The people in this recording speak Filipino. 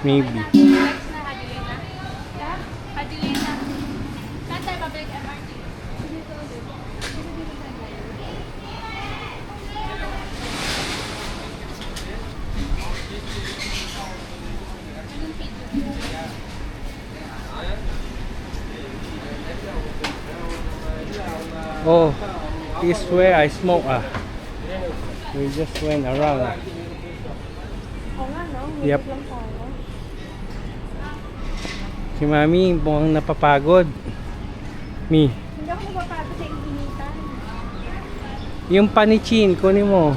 Maybe. Oh, this way I smoke We just went around Oo nga, no? Yep. Lang tayo. Si Mami mukhang napapagod. Mi, Hindi ako mapapagod sa initan. yung panichin kunin mo.